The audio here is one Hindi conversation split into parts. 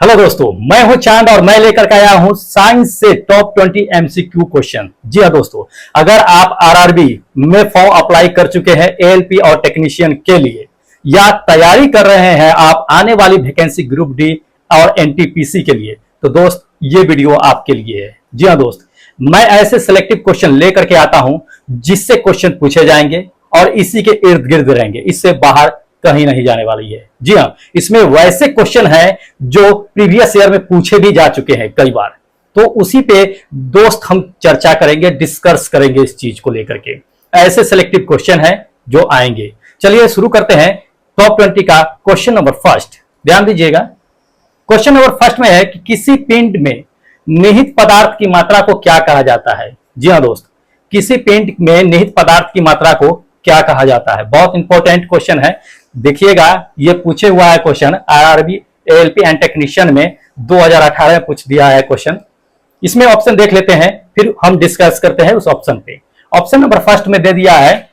हेलो दोस्तों, मैं हूं चांद और मैं लेकर के आया हूं साइंस से टॉप 20 एमसीक्यू क्वेश्चन। जी हां दोस्तों, अगर आप आरआरबी में फॉर्म अप्लाई कर चुके हैं एएलपी और टेक्नीशियन के लिए या तैयारी कर रहे हैं आप आने वाली वैकेंसी ग्रुप डी और एनटीपीसी के लिए, तो दोस्त ये वीडियो आपके लिए है। जी हां दोस्त, मैं ऐसे सिलेक्टिव क्वेश्चन लेकर के आता हूं जिससे क्वेश्चन पूछे जाएंगे और इसी के इर्द गिर्द रहेंगे, इससे बाहर कहीं नहीं जाने वाली है। जी हाँ, इसमें वैसे क्वेश्चन हैं जो प्रीवियस ईयर में पूछे भी जा चुके हैं कई बार, तो उसी पे दोस्त हम चर्चा करेंगे, डिस्कस करेंगे इस चीज को लेकर के। ऐसे सिलेक्टिव क्वेश्चन हैं जो आएंगे। चलिए शुरू करते हैं टॉप 20 का क्वेश्चन नंबर फर्स्ट। ध्यान दीजिएगा, क्वेश्चन नंबर फर्स्ट में है कि किसी पिंड में निहित पदार्थ की मात्रा को क्या कहा जाता है। जी हाँ दोस्त, किसी पिंड में निहित पदार्थ की मात्रा को क्या कहा जाता है। बहुत इंपॉर्टेंट क्वेश्चन है, देखिएगा ये पूछे हुआ है question RRB ALP and technician में 2018 में पूछ दिया है क्वेश्चन। इसमें ऑप्शन देख लेते हैं, फिर हम डिस्कस करते हैं उस ऑप्शन पे। ऑप्शन नंबर फर्स्ट में दे दिया है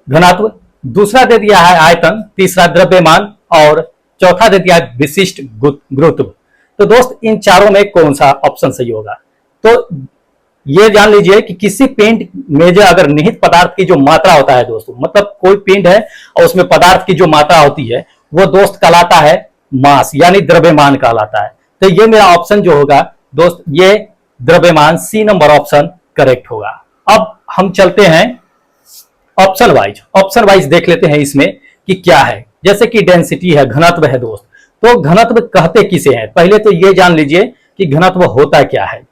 घनत्व, दूसरा दे दिया है आयतन, तीसरा द्रव्यमान और चौथा दे दिया है विशिष्ट गुरुत्व। तो दोस्त इन चारों में कौन सा ऑप्शन सही होगा? तो ये जान लीजिए कि किसी पिंड में जो अगर निहित पदार्थ की जो मात्रा होता है दोस्तों, मतलब कोई पिंड है और उसमें पदार्थ की जो मात्रा होती है वो दोस्त कहलाता है मास, यानी द्रव्यमान कहलाता है। तो ये मेरा ऑप्शन जो होगा दोस्त, ये द्रव्यमान सी नंबर ऑप्शन करेक्ट होगा। अब हम चलते हैं ऑप्शन वाइज देख लेते हैं इसमें कि क्या है। जैसे कि डेंसिटी है, घनत्व है दोस्त, तो घनत्व कहते किसे हैं? पहले तो ये जान लीजिए कि घनत्व होता क्या है।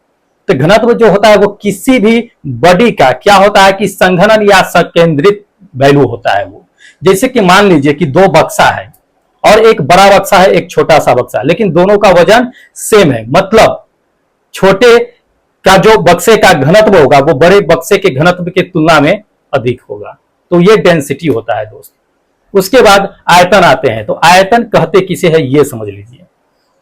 तो घनत्व जो होता है वो किसी भी बॉडी का क्या होता है कि संघनन या संकेंद्रित वैल्यू होता है वो। जैसे कि मान लीजिए कि दो बक्सा है और एक बड़ा बक्सा है, एक छोटा सा बक्सा, लेकिन दोनों का वजन सेम है, मतलब छोटे का जो बक्से का घनत्व होगा वो बड़े बक्से के घनत्व की तुलना में अधिक होगा। तो ये डेंसिटी होता है दोस्त। उसके बाद आयतन आते हैं, तो आयतन कहते किसे है ये समझ लीजिए।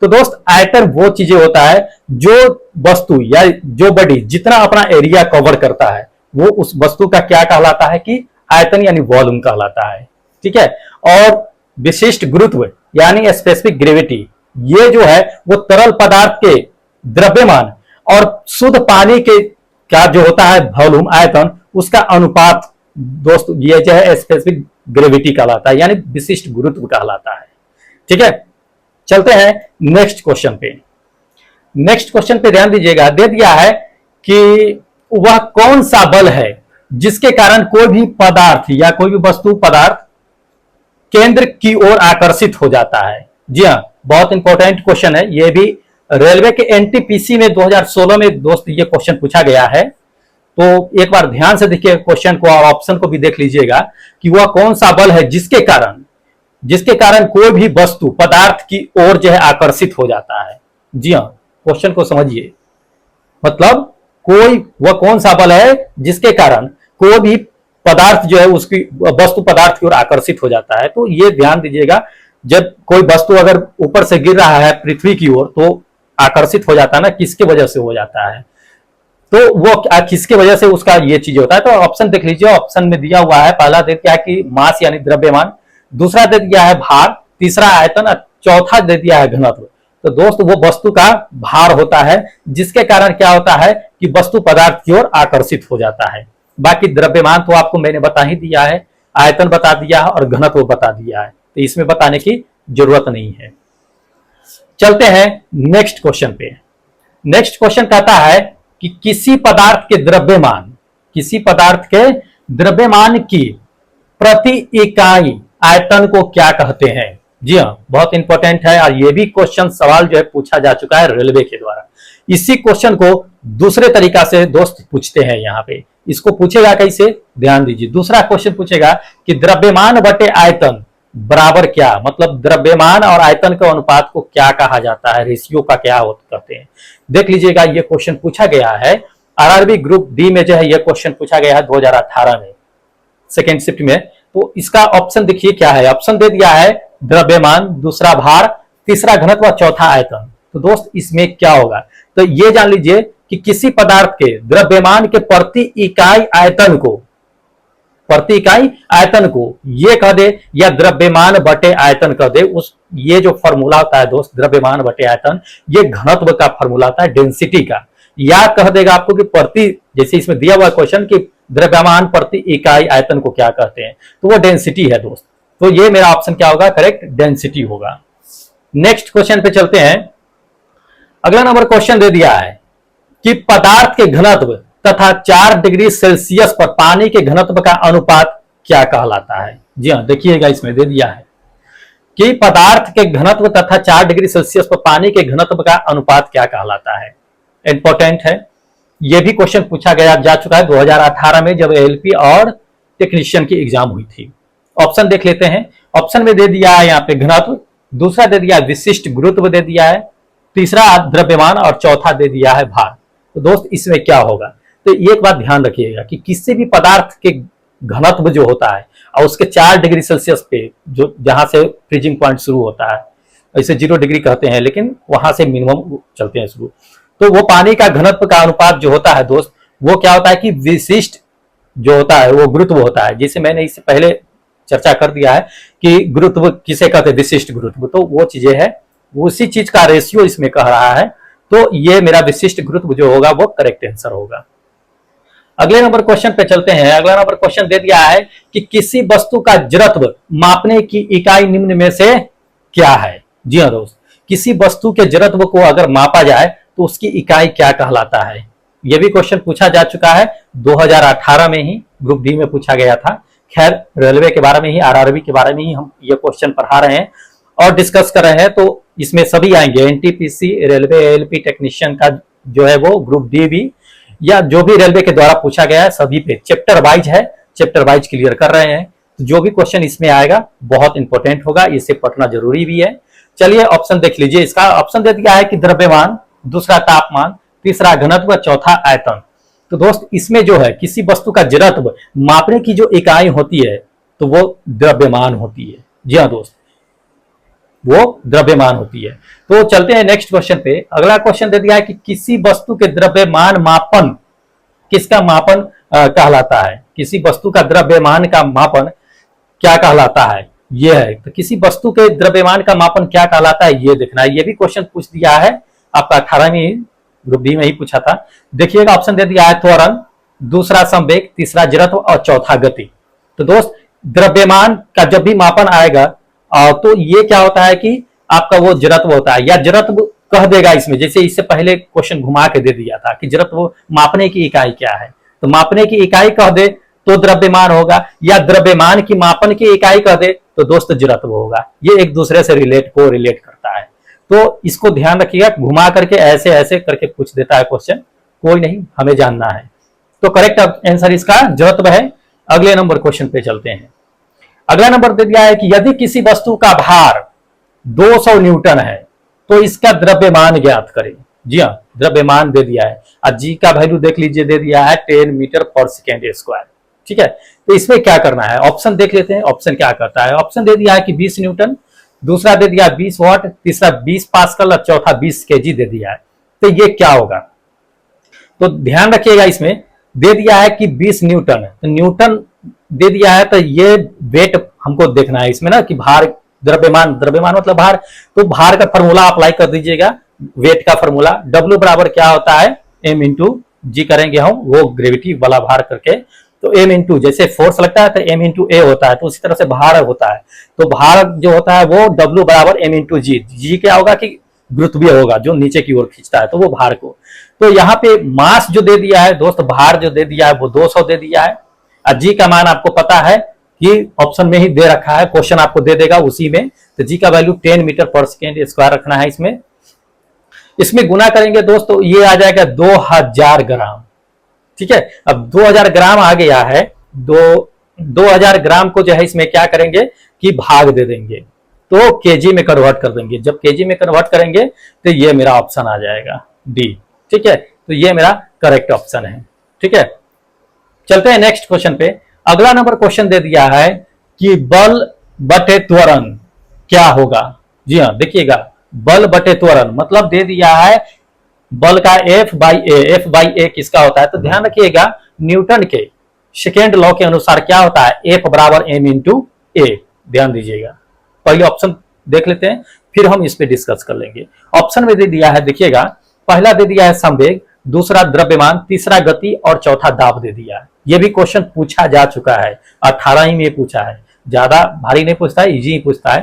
तो दोस्त आयतन वो चीजें होता है जो वस्तु या जो बॉडी जितना अपना एरिया कवर करता है वो उस वस्तु का क्या कहलाता है कि आयतन यानी वॉल्यूम कहलाता है। ठीक है। और विशिष्ट गुरुत्व यानी स्पेसिफिक ग्रेविटी, ये जो है वो तरल पदार्थ के द्रव्यमान और शुद्ध पानी के क्या जो होता है वॉल्यूम आयतन, उसका अनुपात दोस्त ये जो है स्पेसिफिक ग्रेविटी कहलाता है, यानी विशिष्ट गुरुत्व कहलाता है। ठीक है, चलते हैं नेक्स्ट क्वेश्चन पे। नेक्स्ट क्वेश्चन पे ध्यान दीजिएगा, दे दिया है कि वह कौन सा बल है जिसके कारण कोई भी पदार्थ या कोई भी वस्तु पदार्थ केंद्र की ओर आकर्षित हो जाता है। जी हाँ, बहुत इंपॉर्टेंट क्वेश्चन है ये भी। रेलवे के एनटीपीसी में 2016 में दोस्त ये क्वेश्चन पूछा गया है। तो एक बार ध्यान से देखिए क्वेश्चन को और ऑप्शन को भी देख लीजिएगा कि वह कौन सा बल है जिसके कारण कोई भी वस्तु पदार्थ की ओर जो है आकर्षित हो जाता है। जी हाँ, क्वेश्चन को समझिए, मतलब वह कौन सा बल है जिसके कारण कोई भी पदार्थ जो है उसकी वस्तु पदार्थ की ओर आकर्षित हो जाता है। तो ये ध्यान दीजिएगा, जब कोई वस्तु अगर ऊपर से गिर रहा है पृथ्वी की ओर तो आकर्षित हो जाता है ना, किसके वजह से हो जाता है? तो वो किसके वजह से उसका ये चीज होता है। तो ऑप्शन देख लीजिए, ऑप्शन में दिया हुआ है, पहला दे दिया है कि मास यानी द्रव्यमान, दूसरा दे दिया है भार, तीसरा आयतन, चौथा दे दिया है घनत्व। तो दोस्त वो वस्तु का भार होता है जिसके कारण क्या होता है कि वस्तु पदार्थ की ओर आकर्षित हो जाता है। बाकी द्रव्यमान तो आपको मैंने बता ही दिया है, आयतन बता दिया है और घनत्व बता दिया है, तो इसमें बताने की जरूरत नहीं है। चलते हैं नेक्स्ट क्वेश्चन पे। नेक्स्ट क्वेश्चन कहता है कि किसी पदार्थ के द्रव्यमान की प्रति इकाई आयतन को क्या कहते हैं। जी हाँ, बहुत इंपॉर्टेंट है और ये भी क्वेश्चन सवाल जो है पूछा जा चुका है रेलवे के द्वारा। इसी क्वेश्चन को दूसरे तरीका से दोस्त पूछते हैं यहाँ पे। इसको पूछेगा कैसे, ध्यान दीजिए। दूसरा क्वेश्चन पूछेगा कि द्रव्यमान बटे आयतन बराबर क्या, मतलब द्रव्यमान और आयतन के अनुपात को क्या कहा जाता है, रेशियो का क्या कहते हैं। देख लीजिएगा, ये क्वेश्चन पूछा गया है आरआरबी ग्रुप डी में, जो है ये क्वेश्चन पूछा गया है 2018 में सेकेंड शिफ्ट में। तो इसका ऑप्शन देखिए क्या है। ऑप्शन दे दिया है द्रव्यमान, दूसरा भार, तीसरा घनत्व, चौथा आयतन। तो दोस्त इसमें क्या होगा? तो ये जान लीजिए कि किसी पदार्थ के द्रव्यमान के प्रति इकाई आयतन को प्रति इकाई आयतन को ये कह दे, या द्रव्यमान बटे आयतन कह दे, उस ये जो फॉर्मूला होता है दोस्त द्रव्यमान बटे आयतन, ये घनत्व का फॉर्मूला होता है डेंसिटी का। या कह देगा आपको कि प्रति, जैसे इसमें दिया हुआ क्वेश्चन कि द्रव्यमान प्रति इकाई आयतन को क्या कहते हैं, तो वो डेंसिटी है दोस्त। तो ये मेरा ऑप्शन क्या होगा, करेक्ट डेंसिटी होगा। नेक्स्ट क्वेश्चन पे चलते हैं। अगला नंबर क्वेश्चन दे दिया है कि पदार्थ के घनत्व तथा 4 डिग्री सेल्सियस पर पानी के घनत्व का अनुपात क्या कहलाता है। जी हाँ, देखिएगा इसमें दे दिया है कि पदार्थ के घनत्व तथा 4 डिग्री सेल्सियस पर पानी के घनत्व का अनुपात क्या कहलाता है। इंपॉर्टेंट है, यह भी क्वेश्चन पूछा गया जा चुका है 2018 में, जब एलपी और टेक्नीशियन की एग्जाम हुई थी। ऑप्शन देख लेते हैं। ऑप्शन में दे दिया है यहाँ पे घनत्व, दूसरा दे दिया विशिष्ट गुरुत्व दे दिया है, तीसरा द्रव्यमान और चौथा दे दिया है भार। तो दोस्त इसमें क्या होगा, तो एक बात ध्यान रखिएगा कि किसी भी पदार्थ के घनत्व जो होता है और उसके 4 डिग्री सेल्सियस पे, जो जहां से फ्रीजिंग पॉइंट शुरू होता है, इसे 0 डिग्री कहते हैं लेकिन वहां से मिनिमम चलते हैं शुरू, तो वो पानी का घनत्व का अनुपात जो होता है दोस्त, वो क्या होता है कि विशिष्ट जो होता है वो गुरुत्व होता है। जिसे मैंने इससे पहले चर्चा कर दिया है कि गुरुत्व किसे कहते हैं, विशिष्ट गुरुत्व, तो वो चीजें है, उसी चीज का रेशियो इसमें कह रहा है। तो ये मेरा विशिष्ट गुरुत्व जो होगा वो करेक्ट आंसर होगा। अगले नंबर क्वेश्चन पे चलते हैं। अगला नंबर क्वेश्चन दे दिया है कि किसी वस्तु का जड़त्व मापने की इकाई निम्न में से क्या है। जी हाँ दोस्त, किसी वस्तु के जड़त्व को अगर मापा जाए तो उसकी इकाई क्या कहलाता है। यह भी क्वेश्चन पूछा जा चुका है 2018 में ही, ग्रुप डी में पूछा गया था। खैर रेलवे के बारे में ही, आरआरबी के बारे में ही हम ये क्वेश्चन पढ़ा रहे हैं और डिस्कस कर रहे हैं, तो इसमें सभी आएंगे, एनटीपीसी, रेलवे, एलपी टेक्नीशियन का जो है वो, ग्रुप डी भी, या जो भी रेलवे के द्वारा पूछा गया है सभी पे चैप्टर वाइज है, चैप्टर वाइज क्लियर कर रहे हैं। तो जो भी क्वेश्चन इसमें आएगा बहुत इंपॉर्टेंट होगा, इसे पढ़ना जरूरी भी है। चलिए ऑप्शन देख लीजिए। इसका ऑप्शन दे दिया है कि द्रव्यमान, दूसरा तापमान, तीसरा घनत्व, चौथा आयतन। तो दोस्त इसमें जो है किसी वस्तु का जड़त्व मापने की जो इकाई होती है तो वो द्रव्यमान होती है। जी हाँ दोस्त, वो द्रव्यमान होती है। तो चलते हैं नेक्स्ट क्वेश्चन पे। अगला क्वेश्चन दे दिया है कि किसी वस्तु के द्रव्यमान मापन किसका मापन कहलाता है। किसी वस्तु का द्रव्यमान का मापन क्या कहलाता है, ये है। तो किसी वस्तु के द्रव्यमान का मापन क्या कहलाता है ये देखना है। ये भी क्वेश्चन पूछ दिया है आपका 18वीं ग्रुप डी में ही पूछा था। देखिएगा ऑप्शन दे दिया है त्वरण, दूसरा संवेग, तीसरा जड़त्व और चौथा गति। तो दोस्त द्रव्यमान का जब भी मापन आएगा तो ये क्या होता है कि आपका वो जड़त्व होता है, या जड़त्व कह देगा इसमें, जैसे इससे पहले क्वेश्चन घुमा के दे दिया था कि जड़त्व मापने की इकाई क्या है, तो मापने की इकाई कह दे तो द्रव्यमान होगा, या द्रव्यमान की मापन की इकाई कह दे तो दोस्त जड़त्व होगा। ये एक दूसरे से रिलेट करता है। तो इसको ध्यान रखिएगा, घुमा करके ऐसे ऐसे करके पूछ देता है क्वेश्चन, कोई नहीं, हमें जानना है। तो करेक्ट आंसर इसका जड़त्व है। अगले नंबर क्वेश्चन पे चलते हैं। अगला नंबर दे दिया है कि यदि किसी वस्तु का भार 200 न्यूटन है तो इसका द्रव्यमान ज्ञात करें। जी हाँ, द्रव्यमान दे दिया है और जी का वैल्यू देख लीजिए, दे दिया है 10 मीटर पर सेकेंड स्क्वायर। ठीक है, तो इसमें क्या करना है, ऑप्शन देख लेते हैं। ऑप्शन क्या करता है, ऑप्शन दे दिया है कि 20 न्यूटन, दूसरा दे दिया 20 वाट, तीसरा 20 पास्कल और चौथा 20 केजी दे दिया है। तो ये क्या होगा, तो ध्यान रखिएगा, इसमें दे दिया है कि 20 न्यूटन, तो न्यूटन दे दिया है, तो ये वेट हमको देखना है इसमें ना, कि भार, द्रव्यमान मतलब भार, तो भार का फॉर्मूला अप्लाई कर दीजिएगा, वेट का फॉर्मूला W बराबर क्या होता है, m इंटू जी करेंगे हम, वो ग्रेविटी वाला भार करके, तो m इंटू, जैसे फोर्स लगता है तो m इंटू ए होता है, तो उसी तरह से भार होता है, तो भार जो होता है वो W बराबर m इंटू जी। जी क्या होगा कि गुरुत्वीय होगा, जो नीचे की ओर खींचता है, तो वो भार को, तो यहाँ पे मास जो दे दिया है दोस्त, भार जो दे दिया है वो 200 दे दिया है, और जी का मान आपको पता है कि ऑप्शन में ही दे रखा है, क्वेश्चन आपको दे देगा उसी में, तो जी का वैल्यू 10 मीटर पर सेकेंड स्क्वायर रखना है। इसमें गुना करेंगे दोस्तों, ये आ जाएगा 2000 ग्राम। ठीक है, अब 2000 ग्राम आ गया है, 2000 ग्राम को जो है इसमें क्या करेंगे कि भाग दे देंगे, तो केजी में कन्वर्ट कर देंगे। जब केजी में कन्वर्ट करेंगे तो ये मेरा ऑप्शन आ जाएगा डी। ठीक है, तो ये मेरा करेक्ट ऑप्शन है। ठीक है, चलते हैं नेक्स्ट क्वेश्चन पे। अगला नंबर क्वेश्चन दे दिया है कि बल बटे त्वरण क्या होगा। जी हाँ, देखिएगा, बल बटे त्वरण मतलब दे दिया है बल का F बाई ए किसका होता है, तो ध्यान रखिएगा न्यूटन के सेकेंड लॉ के अनुसार क्या होता है, एफ बराबर एम इंटू ए। ध्यान दीजिएगा, पहले ऑप्शन देख लेते हैं, फिर हम इस पे डिस्कस कर लेंगे। ऑप्शन में दे दिया है, देखिएगा, पहला दे दिया है संवेग, दूसरा द्रव्यमान, तीसरा गति और चौथा दाब दे दिया है। ये भी क्वेश्चन पूछा जा चुका है, 18 ही में पूछा है, ज्यादा भारी नहीं पूछता है, इजी ही पूछता है,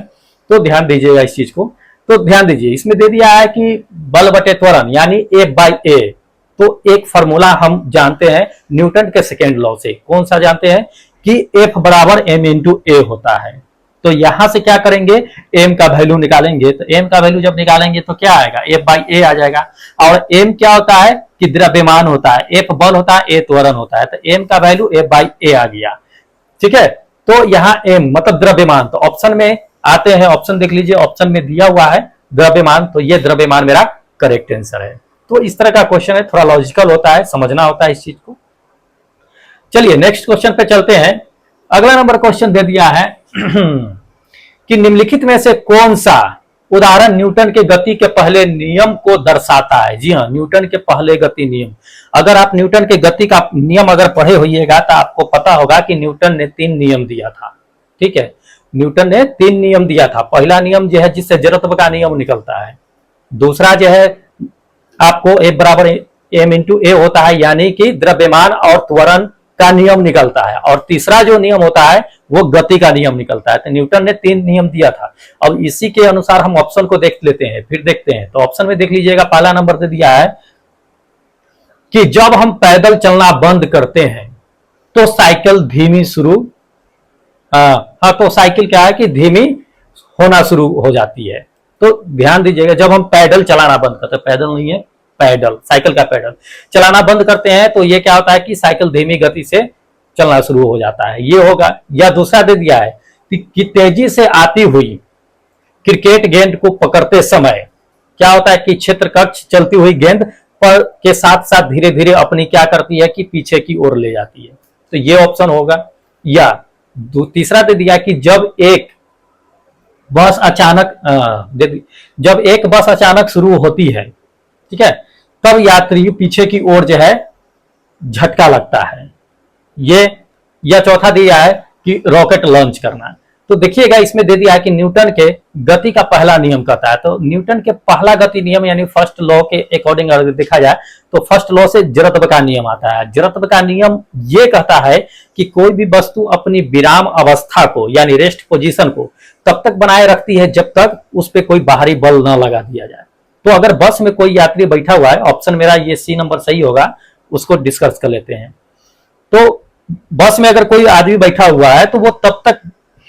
तो ध्यान दीजिएगा इस चीज को। तो ध्यान दीजिए, इसमें दे दिया है कि बल बटे त्वरण यानी एफ बाई ए। तो एक फॉर्मूला हम जानते हैं न्यूटन के सेकेंड लॉ से, कौन सा जानते हैं कि एफ बराबर एम इंटू ए होता है। तो यहां से क्या करेंगे, एम का वैल्यू निकालेंगे, तो एम का वैल्यू जब निकालेंगे तो क्या आएगा, एफ बाई ए आ जाएगा। और एम क्या होता है कि द्रव्यमान होता है, एफ बल होता है, ए त्वरण होता है, तो एम का वैल्यू एफ बाई ए आ गया। ठीक है, तो यहाँ एम मतलब द्रव्यमान, तो ऑप्शन में आते हैं, ऑप्शन देख लीजिए, ऑप्शन में दिया हुआ है द्रव्यमान, तो ये द्रव्यमान मेरा करेक्ट आंसर है। तो इस तरह का क्वेश्चन है, थोड़ा लॉजिकल होता है, समझना होता है इस चीज को। चलिए नेक्स्ट क्वेश्चन पे चलते हैं। अगला नंबर क्वेश्चन दे दिया है कि निम्नलिखित में से कौन सा उदाहरण न्यूटन के गति के पहले नियम को दर्शाता है। जी हाँ, न्यूटन के पहले गति नियम। अगर आप न्यूटन के गति का नियम अगर पढ़े होइएगा तो आपको पता होगा कि न्यूटन ने 3 नियम दिया था। ठीक है, न्यूटन ने 3 नियम दिया था। पहला नियम जो है जिससे जड़त्व का नियम निकलता है, दूसरा जो है आपको F बराबर एम इंटू ए होता है यानी कि द्रव्यमान और त्वरण का नियम निकलता है, और तीसरा जो नियम होता है वो गति का नियम निकलता है। तो न्यूटन ने 3 नियम दिया था। अब इसी के अनुसार हम ऑप्शन को देख लेते हैं, फिर देखते हैं। तो ऑप्शन में देख लीजिएगा, पहला नंबर दे दिया है कि जब हम पैदल चलना बंद करते हैं तो साइकिल धीमी शुरू, हाँ, तो साइकिल क्या है कि धीमी होना शुरू हो जाती है। तो ध्यान दीजिएगा, जब हम पैदल चलाना बंद करते हैं, पैदल नहीं है, पैडल, साइकिल का पैडल चलाना बंद करते हैं तो ये क्या होता है कि साइकिल धीमी गति से चलना शुरू हो जाता है, ये होगा। या दूसरा दे दिया है कि तेजी से आती हुई क्रिकेट गेंद को पकड़ते समय क्या होता है कि क्षेत्र कक्ष चलती हुई गेंद पर के साथ साथ धीरे धीरे अपनी क्या करती है कि पीछे की ओर ले जाती है। तो ये ऑप्शन होगा। या तीसरा दे दिया कि जब एक बस अचानक शुरू होती है, ठीक है, तब यात्री पीछे की ओर जो है झटका लगता है। ये या चौथा दिया है कि रॉकेट लॉन्च करना। तो देखिएगा, इसमें दे दिया है कि न्यूटन के गति का पहला नियम कहता है। तो न्यूटन के पहला गति नियम यानी फर्स्ट लॉ के अकॉर्डिंग अगर देखा जाए तो फर्स्ट लॉ से जड़त्व का नियम आता है। जड़त्व का नियम ये कहता है कि कोई भी वस्तु अपनी विराम अवस्था को यानी रेस्ट पोजीशन को तब तक बनाए रखती है जब तक उस पर कोई बाहरी बल न लगा दिया जाए। तो अगर बस में कोई यात्री बैठा हुआ है, ऑप्शन मेरा ये सी नंबर सही होगा, उसको डिस्कस कर लेते हैं। तो बस में अगर कोई आदमी बैठा हुआ है तो वो तब तक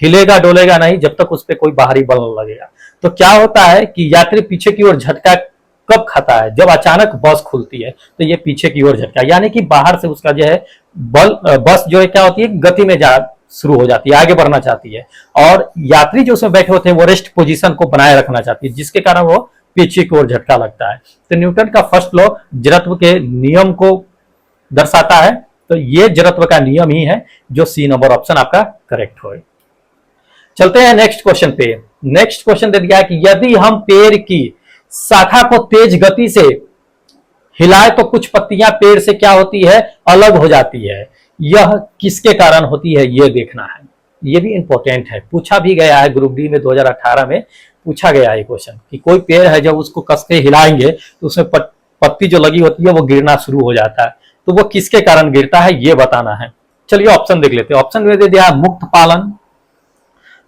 हिलेगा डोलेगा नहीं जब तक उस पर कोई बाहरी बल न लगेगा। तो क्या होता है कि यात्री पीछे की ओर झटका कब खाता है, जब अचानक बस खुलती है तो ये पीछे की ओर झटका, यानी कि बाहर से उसका जो है बल, बस जो है क्या होती है गति में जा शुरू हो जाती है, आगे बढ़ना चाहती है, और यात्री जो उसमें बैठे होते हैं वो रेस्ट पोजीशन को बनाए रखना चाहती है, जिसके कारण वो पीछे की ओर झटका लगता है। तो न्यूटन का फर्स्ट लॉ जड़त्व के नियम को दर्शाता है। तो ये जड़त्व का नियम ही है जो सी नंबर ऑप्शन आपका करेक्ट हो। चलते हैं नेक्स्ट क्वेश्चन पे। नेक्स्ट क्वेश्चन दे दिया है कि यदि हम पेड़ की शाखा को तेज गति से हिलाए तो कुछ पत्तियां पेड़ से क्या होती है, अलग हो जाती है। यह किसके कारण होती है ये देखना है। ये भी इंपॉर्टेंट है, पूछा भी गया है ग्रुप डी में 2018 में पूछा गया है क्वेश्चन कि कोई पेड़ है जब उसको कस के हिलाएंगे तो उसमें पत्ती जो लगी होती है वो गिरना शुरू हो जाता है, तो वो किसके कारण गिरता है ये बताना है। चलिए ऑप्शन देख लेते हैं। ऑप्शन में दे दिया मुक्त पालन,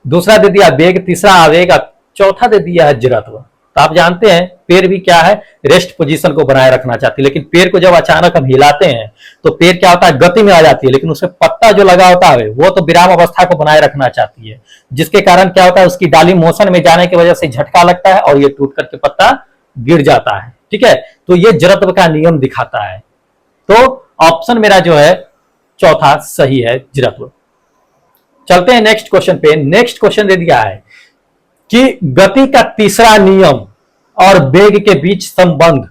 दूसरा दे दिया वेग, तीसरा आवेग, चौथा दे दिया है जड़त्व। तो आप जानते हैं पेड़ भी क्या है, रेस्ट पोजीशन को बनाए रखना चाहती है, लेकिन पेड़ को जब अचानक हम हिलाते हैं तो पेड़ क्या होता है गति में आ जाती है, लेकिन उसमें पत्ता जो लगा होता है वो तो विराम अवस्था को बनाए रखना चाहती है, जिसके कारण क्या होता है उसकी डाली मोशन में जाने की वजह से झटका लगता है और ये टूट करके पत्ता गिर जाता है। ठीक है, तो ये जड़त्व का नियम दिखाता है। तो ऑप्शन मेरा जो है चौथा सही है, जड़त्व। चलते हैं नेक्स्ट क्वेश्चन पे। नेक्स्ट क्वेश्चन दे दिया है कि गति का तीसरा नियम और वेग के बीच संबंध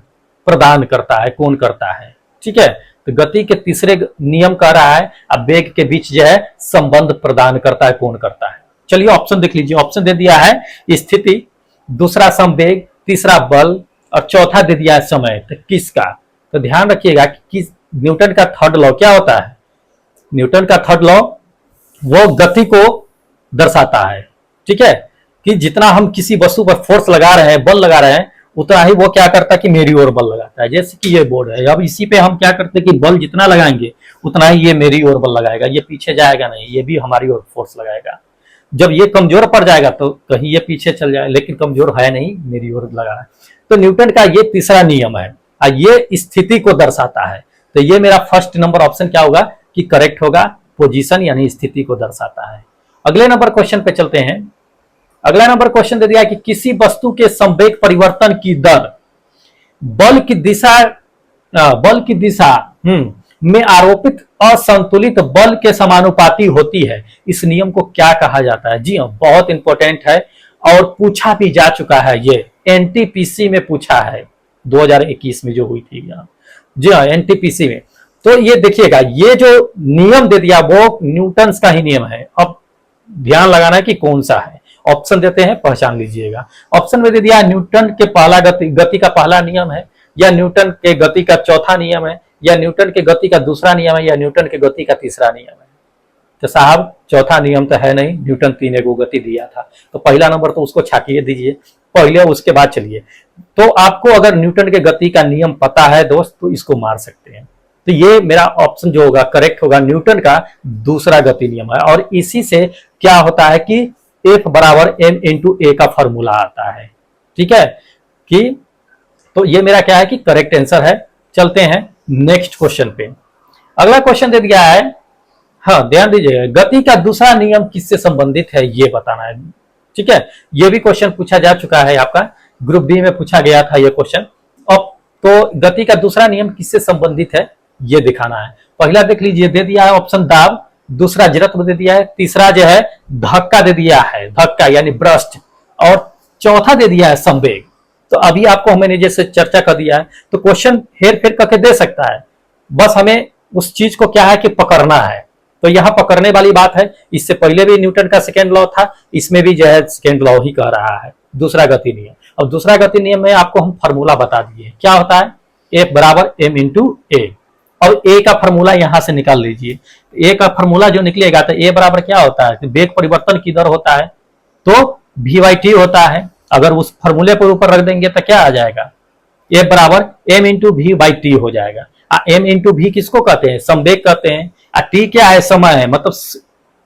प्रदान करता है, कौन करता है। ठीक है, तो गति के तीसरे नियम कह रहा है, अब वेग के बीच जो है संबंध प्रदान करता है, कौन करता है। चलिए ऑप्शन देख लीजिए। ऑप्शन दे दिया है स्थिति, दूसरा संवेग, तीसरा बल और चौथा दे दिया है समय। तो किसका, तो ध्यान रखिएगा कि न्यूटन का थर्ड लॉ क्या होता है न्यूटन का थर्ड लॉ वो गति को दर्शाता है, ठीक है, कि जितना हम किसी वस्तु पर फोर्स लगा रहे हैं, बल लगा रहे हैं, उतना ही वो क्या करता है कि मेरी ओर बल लगाता है। जैसे कि ये बोर्ड है, अब इसी पे हम क्या करते हैं कि बल जितना लगाएंगे उतना ही ये मेरी ओर बल लगाएगा, ये पीछे जाएगा नहीं, ये भी हमारी ओर फोर्स लगाएगा। जब ये कमजोर पड़ जाएगा तो कहीं ये पीछे चल जाए, लेकिन कमजोर है नहीं, मेरी ओर लगा है। तो न्यूटन का ये तीसरा नियम है, ये स्थिति को दर्शाता है। तो ये मेरा फर्स्ट नंबर ऑप्शन क्या होगा कि करेक्ट होगा, पोजीशन यानी स्थिति को दर्शाता है। अगले नंबर क्वेश्चन पे चलते हैं। अगला नंबर क्वेश्चन दे दिया कि किसी वस्तु के संवेग परिवर्तन की दर बल की दिशा में आरोपित असंतुलित बल के समानुपाती होती है। इस नियम को क्या कहा जाता है? जी हाँ, बहुत इंपॉर्टेंट है और पूछा भी जा चुका है। ये एनटीपीसी में पूछा है 2021 में जो हुई थी। जी हाँ, एनटीपीसी में। तो ये देखिएगा, ये जो नियम दे दिया वो न्यूटन का ही नियम है। अब ध्यान लगाना है कि कौन सा है। ऑप्शन देते हैं, पहचान लीजिएगा। ऑप्शन में दे दिया न्यूटन के पहला गति का पहला नियम है, या न्यूटन के गति का चौथा नियम है, या न्यूटन के गति का दूसरा नियम है, या न्यूटन के गति का तीसरा नियम है। तो साहब चौथा नियम तो है नहीं, न्यूटन 3 को गति दिया था, तो पहला नंबर तो उसको छाटिए दीजिए पहले, उसके बाद चलिए। तो आपको अगर न्यूटन के गति का नियम पता है दोस्त तो इसको मार सकते हैं। तो ये मेरा ऑप्शन जो होगा करेक्ट होगा, न्यूटन का दूसरा गति नियम है। और इसी से क्या होता है कि F बराबर m इंटू ए का फॉर्मूला आता है, ठीक है कि तो ये मेरा क्या है कि करेक्ट आंसर है। चलते हैं नेक्स्ट क्वेश्चन पे। अगला क्वेश्चन दे दिया है, हाँ ध्यान दीजिएगा, गति का दूसरा नियम किससे संबंधित है ये बताना है, ठीक है। ये भी क्वेश्चन पूछा जा चुका है, आपका ग्रुप बी में पूछा गया था ये क्वेश्चन। अब तो गति का दूसरा नियम किससे संबंधित है ये दिखाना है। पहला देख लीजिए, दे दिया है ऑप्शन दाब, दूसरा जड़त्व दे दिया है, तीसरा जो है धक्का दे दिया है, धक्का यानी ब्रस्ट, और चौथा दे दिया है संवेग। तो अभी आपको मैंने जैसे चर्चा कर दिया है, तो क्वेश्चन हेर फेर करके दे सकता है, बस हमें उस चीज को क्या है कि पकड़ना है। तो यहाँ पकड़ने वाली बात है। इससे पहले भी न्यूटन का सेकेंड लॉ था, इसमें भी जो है सेकेंड लॉ ही कह रहा है, दूसरा गति नियम। अब दूसरा गति नियम में आपको हम फॉर्मूला बता दिए, क्या होता है F बराबर m इंटू ए। और ए का फॉर्मूला यहां से निकाल लीजिए। ए का फॉर्मूला जो निकलेगा तो ए बराबर क्या होता है, वेग परिवर्तन की दर होता है तो v/t होता है। अगर उस फॉर्मूले पर ऊपर रख देंगे तो क्या आ जाएगा, ए बराबर m इंटू v/t हो जाएगा। m इंटू v किसको कहते हैं, संवेग कहते हैं। t क्या है, समय है, मतलब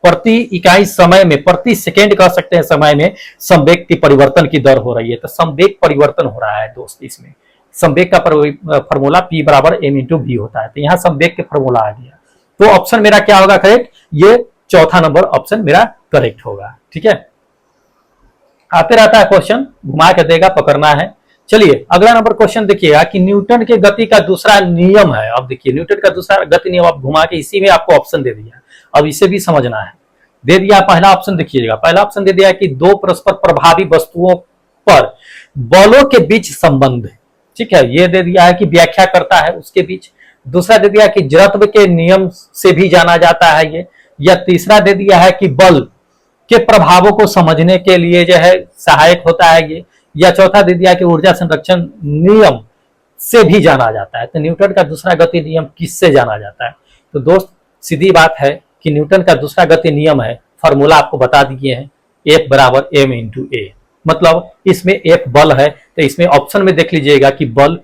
प्रति इकाई समय में, प्रति सेकेंड कह सकते हैं समय में संवेग की परिवर्तन की दर हो रही है। तो संवेग परिवर्तन हो रहा है दोस्त। इसमें संवेग का फॉर्मूला P बराबर m इंटू v होता है। तो यहाँ संवेग के फॉर्मूला आ गया। तो ऑप्शन मेरा क्या होगा करेक्ट, ये चौथा नंबर ऑप्शन मेरा करेक्ट होगा, ठीक है। आते रहता है क्वेश्चन, घुमा के देगा, पकड़ना है। चलिए अगला नंबर क्वेश्चन देखिएगा कि न्यूटन के गति का दूसरा नियम है। अब देखिए न्यूटन का दूसरा गति नियम, आप घुमा के इसी में आपको ऑप्शन दे दिया, अब इसे भी समझना है। दे दिया पहला ऑप्शन, देखिएगा पहला ऑप्शन दे दिया कि दो परस्पर प्रभावी वस्तुओं पर बलों के बीच संबंध, ठीक है, ये दे दिया है कि व्याख्या करता है उसके बीच। दूसरा दे दिया कि जड़त्व के नियम से भी जाना जाता है ये। या तीसरा दे दिया है कि बल के प्रभावों को समझने के लिए जो है सहायक होता है ये। या चौथा दे दिया कि ऊर्जा संरक्षण नियम से भी जाना जाता है। तो न्यूटन का दूसरा गति नियम किससे जाना जाता है? तो दोस्त सीधी बात है कि न्यूटन का दूसरा गति नियम है, फॉर्मूला आपको बता दिए हैं, F बराबर m इंटू ए। मतलब इसमें एक बल है, तो इसमें ऑप्शन में देख लीजिएगा कि बल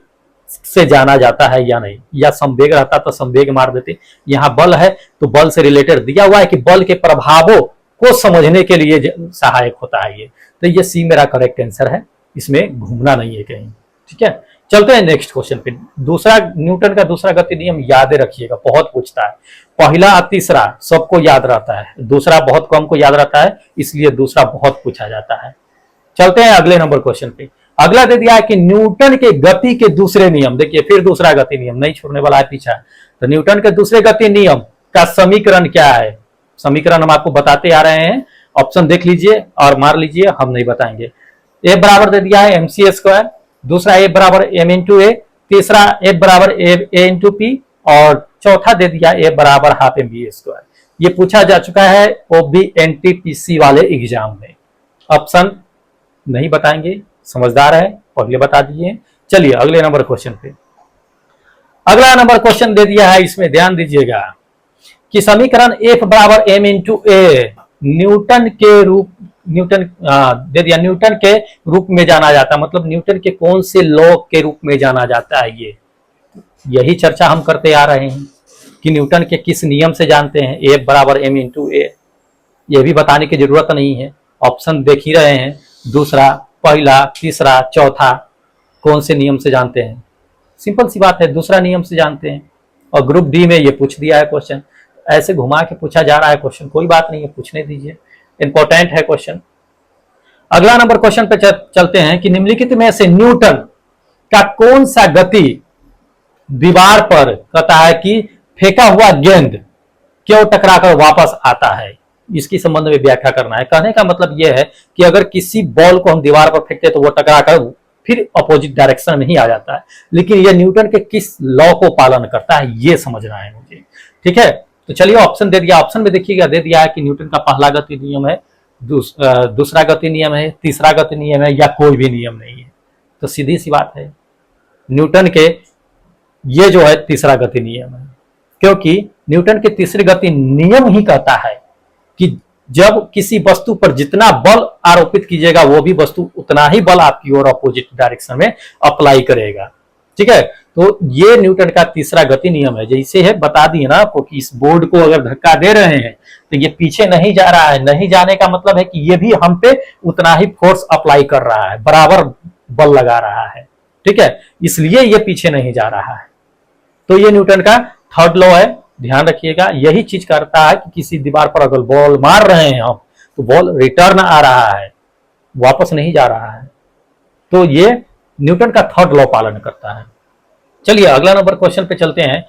से जाना जाता है या नहीं, या संवेग रहता तो संवेग मार देते। यहाँ बल है तो बल से रिलेटेड दिया हुआ है कि बल के प्रभावों को समझने के लिए सहायक होता है ये। तो ये सी मेरा करेक्ट आंसर है, इसमें घूमना नहीं है कहीं, ठीक है। चलते हैं नेक्स्ट क्वेश्चन पे। दूसरा न्यूटन का दूसरा गति नियम याद रखिएगा, बहुत पूछता है। पहला और तीसरा सबको याद रहता है, दूसरा बहुत कम को याद रहता है, इसलिए दूसरा बहुत पूछा जाता है। चलते हैं अगले नंबर क्वेश्चन पे। अगला दे दिया है कि न्यूटन के गति के दूसरे नियम, देखिए फिर दूसरा गति नियम नहीं छोड़ने वाला है पीछा। तो न्यूटन के दूसरे गति नियम का समीकरण क्या है? समीकरण हम आपको बताते आ रहे हैं, ऑप्शन देख लीजिए और मार लीजिए, हम नहीं बताएंगे। ए बराबर दे दिया है mc स्क्वायर, दूसरा ए बराबर m इंटू ए, तीसरा ए बराबर ए इंटू पी, और चौथा दे दिया ए बराबर हाफ mv स्क्वायर। ये पूछा जा चुका है OBNTPC वाले एग्जाम में। ऑप्शन नहीं बताएंगे, समझदार है, पहले बता दीजिए। चलिए अगले नंबर क्वेश्चन पे। अगला नंबर क्वेश्चन दे दिया है, इसमें ध्यान दीजिएगा कि समीकरण F बराबर m इंटू ए न्यूटन के रूप दे दिया, न्यूटन के रूप में जाना जाता है, मतलब न्यूटन के कौन से लॉ के रूप में जाना जाता है। यही चर्चा हम करते आ रहे हैं कि न्यूटन के किस नियम से जानते हैं, F बराबर m इंटू ए। यह भी बताने की जरूरत नहीं है, ऑप्शन देख ही रहे हैं, दूसरा, पहला, तीसरा, चौथा कौन से नियम से जानते हैं। सिंपल सी बात है, दूसरा नियम से जानते हैं। और ग्रुप डी में ये पूछ दिया है क्वेश्चन, ऐसे घुमा के पूछा जा रहा है क्वेश्चन, कोई बात नहीं है, पूछने दीजिए, इंपॉर्टेंट है क्वेश्चन। अगला नंबर क्वेश्चन पे चलते हैं कि निम्नलिखित में से न्यूटन का कौन सा गति दीवार पर कहता है कि फेंका हुआ गेंद क्यों टकराकर वापस आता है, इसकी संबंध में व्याख्या करना है। कहने का मतलब यह है कि अगर किसी बॉल को हम दीवार पर फेंकते तो वो टकराकर फिर अपोजिट डायरेक्शन में ही आ जाता है, लेकिन यह न्यूटन के किस लॉ को पालन करता है ये समझना है मुझे। ठीक है, तो चलिए ऑप्शन दे दिया, ऑप्शन में देखिएगा दे दिया है कि न्यूटन का पहला गति नियम है, दूसरा गति नियम है, तीसरा गति नियम है, या कोई भी नियम नहीं है। तो सीधी सी बात है, न्यूटन के ये जो है तीसरा गति नियम है, क्योंकि न्यूटन के तीसरे गति नियम ही कहता है कि जब किसी वस्तु पर जितना बल आरोपित कीजिएगा वो भी वस्तु उतना ही बल आपकी ओर अपोजिट डायरेक्शन में अप्लाई करेगा। ठीक है, तो ये न्यूटन का तीसरा गति नियम है। जैसे है बता दिए ना आपको कि इस बोर्ड को अगर धक्का दे रहे हैं तो ये पीछे नहीं जा रहा है, नहीं जाने का मतलब है कि ये भी हम पे उतना ही फोर्स अप्लाई कर रहा है, बराबर बल लगा रहा है। ठीक है, इसलिए ये पीछे नहीं जा रहा है। तो ये न्यूटन का थर्ड लॉ है, ध्यान रखिएगा। यही चीज करता है कि किसी दीवार पर अगर बॉल मार रहे हैं हम तो बॉल रिटर्न आ रहा है, वापस नहीं जा रहा है। तो ये न्यूटन का थर्ड लॉ पालन करता है। चलिए अगला नंबर क्वेश्चन पे चलते हैं।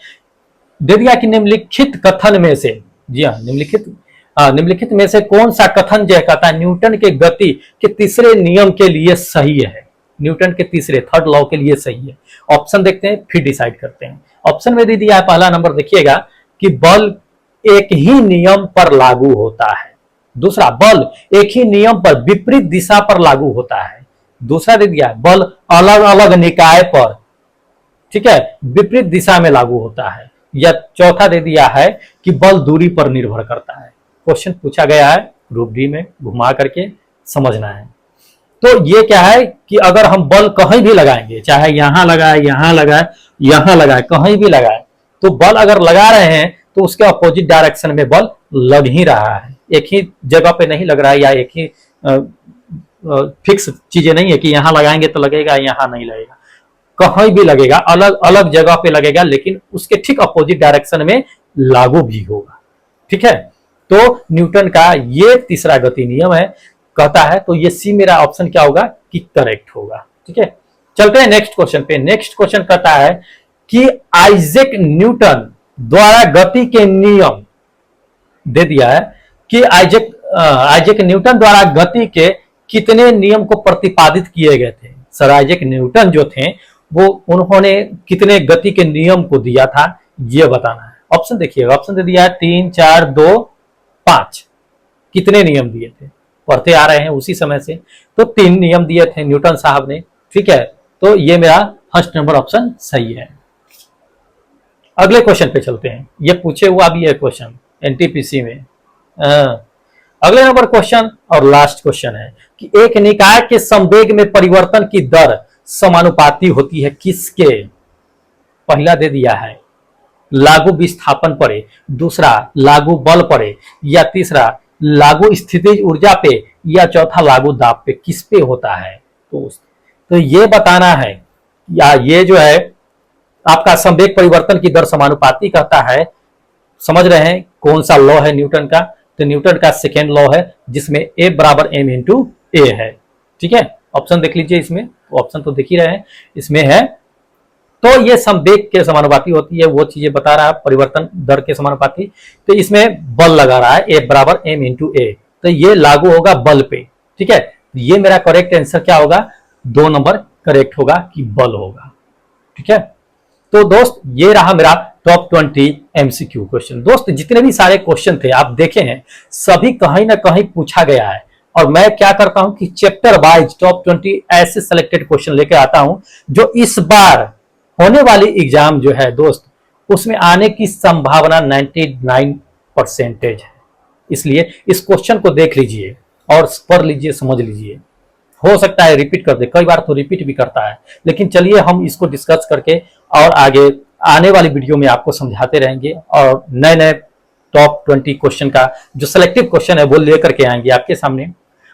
दे दिया कि निम्नलिखित कथन में से, जी हाँ, निम्नलिखित में से कौन सा कथन जो कहता है न्यूटन के गति के तीसरे नियम के लिए सही है, न्यूटन के तीसरे थर्ड लॉ के लिए सही है। ऑप्शन देखते हैं फिर डिसाइड करते हैं। ऑप्शन में दे दिया है, पहला नंबर देखिएगा कि बल एक ही नियम पर लागू होता है, दूसरा बल एक ही नियम पर विपरीत दिशा पर लागू होता है, दूसरा दे दिया है बल अलग अलग निकाय पर, ठीक है, विपरीत दिशा में लागू होता है, या चौथा दे दिया है कि बल दूरी पर निर्भर करता है। क्वेश्चन पूछा गया है ग्रुप डी में, घुमा करके समझना है। तो ये क्या है कि अगर हम बल कहीं भी लगाएंगे, चाहे यहां लगाए, यहां लगाए, यहां लगाए, कहीं भी लगाए, तो बल अगर लगा रहे हैं तो उसके अपोजिट डायरेक्शन में बल लग ही रहा है, एक ही जगह पे नहीं लग रहा है, या एक ही फिक्स चीजें नहीं है कि यहां लगाएंगे तो लगेगा, यहां नहीं लगेगा, कहीं भी लगेगा, अलग अलग जगह पे लगेगा, लेकिन उसके ठीक अपोजिट डायरेक्शन में लागू भी होगा। ठीक है, तो न्यूटन का ये तीसरा गति नियम है कहता है, तो ये सी मेरा ऑप्शन क्या होगा कि करेक्ट होगा। ठीक है, चलते हैं नेक्स्ट क्वेश्चन पे। नेक्स्ट क्वेश्चन कहता है कि आइजैक न्यूटन द्वारा गति के नियम, दे दिया है कि आइजैक न्यूटन द्वारा गति के कितने नियम को प्रतिपादित किए गए थे। सर आइजैक न्यूटन जो थे वो उन्होंने कितने गति के नियम को दिया था ये बताना है। ऑप्शन देखिएगा, ऑप्शन दे दिया है 3, 4, 2, 5। कितने नियम दिए थे, पढ़ते आ रहे हैं उसी समय से, तो 3 नियम दिए थे न्यूटन साहब ने। ठीक है, तो ये मेरा फर्स्ट नंबर ऑप्शन सही है। अगले क्वेश्चन पे चलते हैं, ये पूछे हुआ भी है क्वेश्चन एनटीपीसी में। अगले नंबर क्वेश्चन और लास्ट क्वेश्चन है कि एक निकाय के संवेग में परिवर्तन की दर समानुपाती होती है किसके। पहला दे दिया है लागू विस्थापन पड़े, दूसरा लागू बल पड़े, या तीसरा लागू स्थितिज ऊर्जा पे, या चौथा लागू दाब पे, किस पे होता है। तो ये बताना है, या ये जो है आपका संवेग परिवर्तन की दर समानुपाती कहता है। समझ रहे हैं कौन सा लॉ है न्यूटन का, तो न्यूटन का सेकेंड लॉ है जिसमें ए बराबर एम इंटू ए है। ठीक है, ऑप्शन देख लीजिए, इसमें ऑप्शन तो देख ही रहे हैं, इसमें है। तो ये संवेग के समानुपाती होती है, वो चीजें बता रहा है, परिवर्तन दर के समानुपाती। तो इसमें बल लगा रहा है ए बराबर एम इंटू ए, तो ये लागू होगा बल पे। ठीक है, ये मेरा करेक्ट आंसर क्या होगा, 2 नंबर करेक्ट होगा कि बल होगा। ठीक है, तो दोस्त ये रहा मेरा टॉप 20 एमसीक्यू क्वेश्चन। दोस्त जितने भी सारे क्वेश्चन थे आप देखे हैं, सभी कहीं ना कहीं पूछा गया है, और मैं क्या करता हूं कि चैप्टर वाइज टॉप 20 ऐसे सिलेक्टेड क्वेश्चन लेकर आता हूं जो इस बार होने वाली एग्जाम जो है दोस्त उसमें आने की संभावना 99 परसेंटेज है। इसलिए इस क्वेश्चन को देख लीजिए और पढ़ लीजिए, समझ लीजिए। हो सकता है रिपीट कर दे, कई बार तो रिपीट भी करता है, लेकिन चलिए हम इसको डिस्कस करके और आगे आने वाली वीडियो में आपको समझाते रहेंगे और नए नए टॉप 20 क्वेश्चन का जो सिलेक्टिव क्वेश्चन है वो लेकर के आएंगे आपके सामने।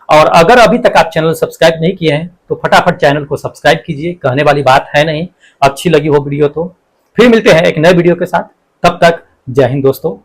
और अगर अभी तक आप चैनल सब्सक्राइब नहीं किए हैं तो फटाफट चैनल को सब्सक्राइब कीजिए, कहने वाली बात है नहीं। अच्छी लगी हो वीडियो तो फिर मिलते हैं एक नए वीडियो के साथ, तब तक जय हिंद दोस्तों।